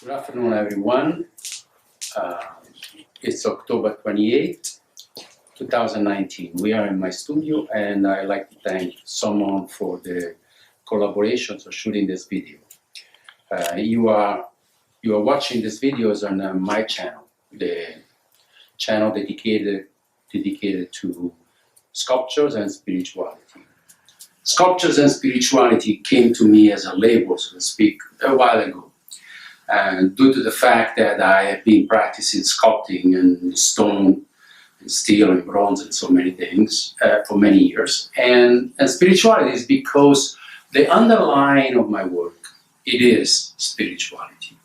Good afternoon, everyone. It's October 28th, 2019. We are in my studio, and I'd like to thank someone for the collaboration for shooting this video. You are watching these videos on my channel, the channel dedicated to sculptures and spirituality. Sculptures and spirituality came to me as a label, so to speak, a while ago. And due to the fact that I have been practicing sculpting and stone and steel and bronze and so many things for many years. And spirituality is because the underline of my work, it is spirituality.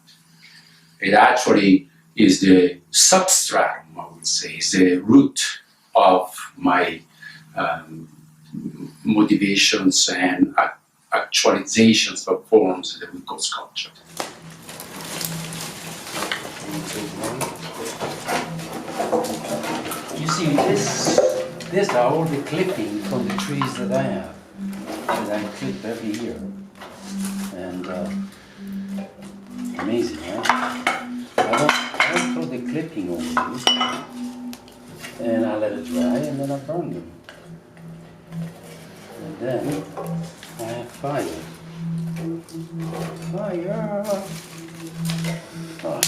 It actually is the substratum, I would say, is the root of my motivations and actualizations of forms that we call sculpture. You see, these are all the clippings from the trees that I have, that I clip every year. And amazing, right? I don't throw the clipping on these, and I let it dry, and then I burn them. And then I have fire. Fire! Oh.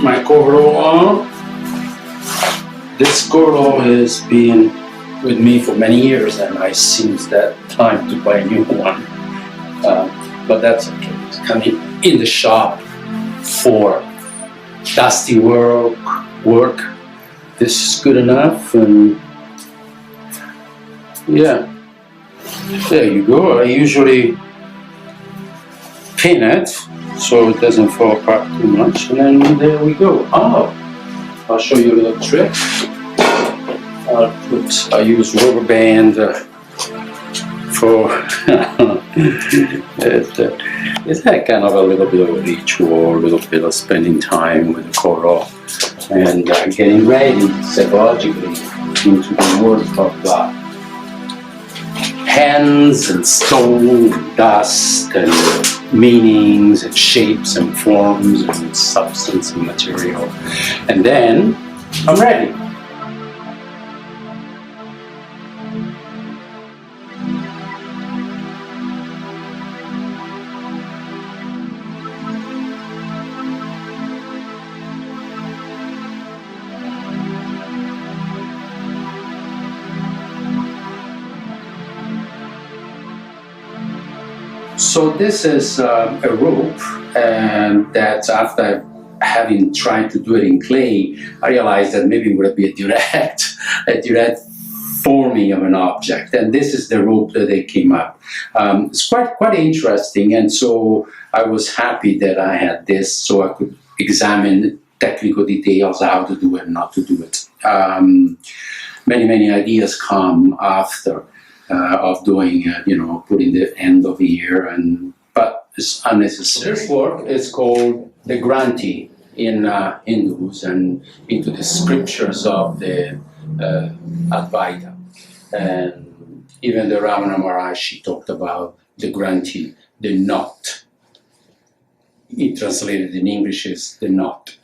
My coverall, this coverall has been with me for many years, and I seems that time to buy a new one. But that's okay. It's coming in the shop for dusty work. This is good enough, and yeah, there you go. I usually pin it so it doesn't fall apart too much, and then there we go. Oh, I'll show you a little trick. I use rubber band for it's that kind of a little bit of a ritual, a little bit of spending time with the coral and getting ready psychologically into the world of hands and stone and dust and meanings and shapes and forms and substance and material. And then I'm ready. So this is a rope, and that after having tried to do it in clay, I realized that maybe it would be a direct forming of an object. And this is the rope that they came up. It's quite interesting, and so I was happy that I had this, so I could examine technical details, how to do it, not to do it. Many ideas come after. Of doing, putting the end of the year, but it's unnecessary. This work is called the Granthi in Hindus and into the scriptures of the Advaita. And even the Ramana Maharishi talked about the Granthi, the knot. It translated in English is the knot.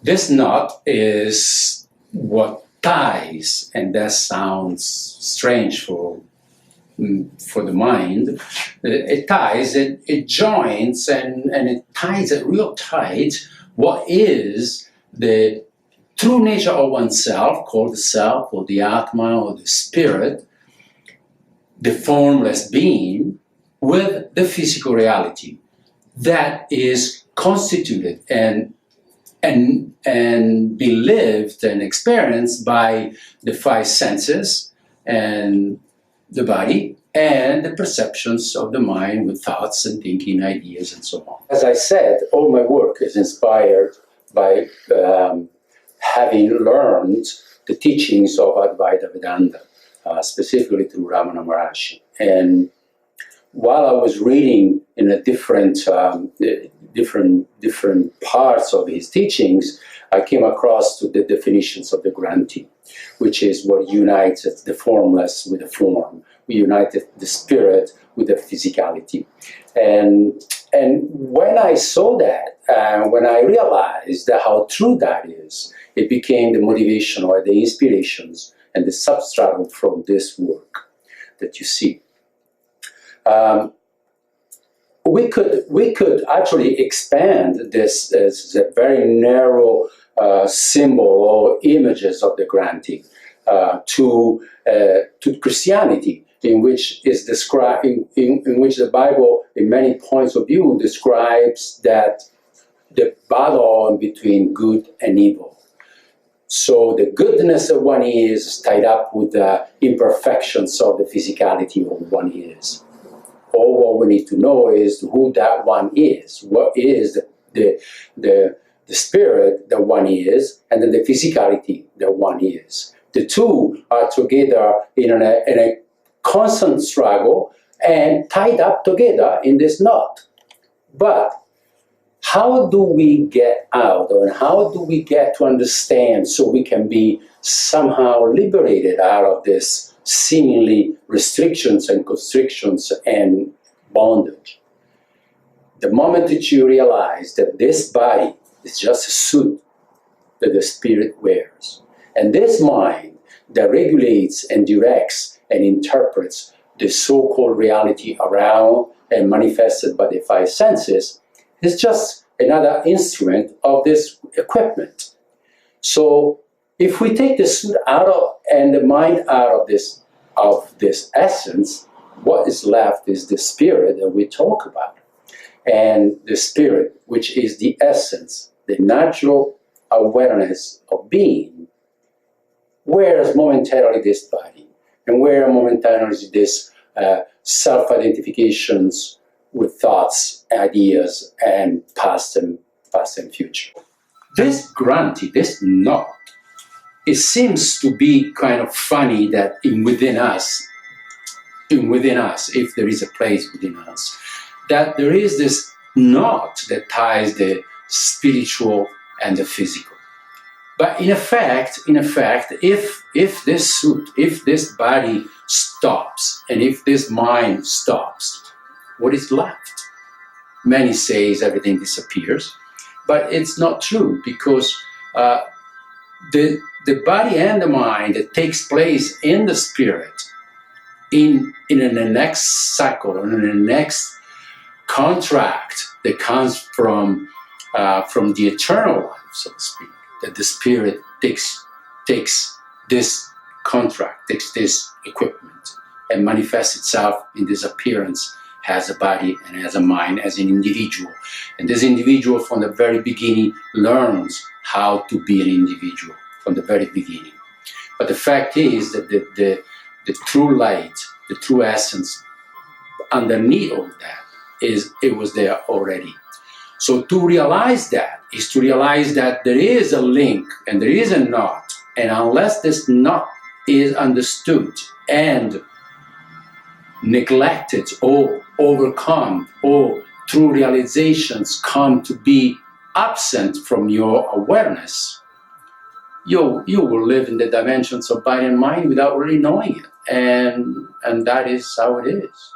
This knot is what ties, and that sounds strange for the mind. It ties, it joins, and it ties it real tight what is the true nature of oneself, called the self or the Atman or the spirit, the formless being, with the physical reality that is constituted and be lived and experienced by the five senses and the body and the perceptions of the mind with thoughts and thinking, ideas, and so on. As I said, all my work is inspired by having learned the teachings of Advaita Vedanta, specifically through Ramana Maharshi. And while I was reading in a different parts of his teachings, I came across to the definitions of the Granthi, which is what united the formless with the form. We united the spirit with the physicality. And when I saw that, when I realized that how true that is, it became the motivation or the inspirations and the substratum from this work that you see. We could actually expand this as a very narrow symbol or images of the Granthi to Christianity, in which is described in which the Bible, in many points of view, describes that the battle between good and evil. So the goodness of one is tied up with the imperfections of the physicality of one is. All what we need to know is who that one is. What is the spirit that one is, and then the physicality that one is. The two are together in a constant struggle and tied up together in this knot. But how do we get out, or how do we get to understand so we can be somehow liberated out of this seemingly restrictions and constrictions and bondage? The moment that you realize that this body is just a suit that the spirit wears, and this mind that regulates and directs and interprets the so-called reality around and manifested by the five senses, is just another instrument of this equipment. So if we take the suit out of and the mind out of this essence, what is left is the spirit that we talk about. And the spirit, which is the essence, the natural awareness of being, wears momentarily this body, and wears momentarily this self-identifications with thoughts, ideas, and past and future. This Granthi, this knot, it seems to be kind of funny that within us, if there is a place within us, that there is this knot that ties the spiritual and the physical. But in effect, if this suit, if this body stops, and if this mind stops, what is left? Many say everything disappears, but it's not true, because the body and the mind that takes place in the spirit, in the next cycle, in the next contract that comes from the eternal life, so to speak, that the spirit takes this contract, takes this equipment, and manifests itself in this appearance as a body and as a mind, as an individual. And this individual from the very beginning learns how to be an individual from the very beginning. But the fact is that the true light, the true essence underneath all that it was there already. So to realize that is to realize that there is a link and there is a knot, and unless this knot is understood and neglected or overcome, or through realizations come to be absent from your awareness, you will live in the dimensions of body and mind without really knowing it, and that is how it is.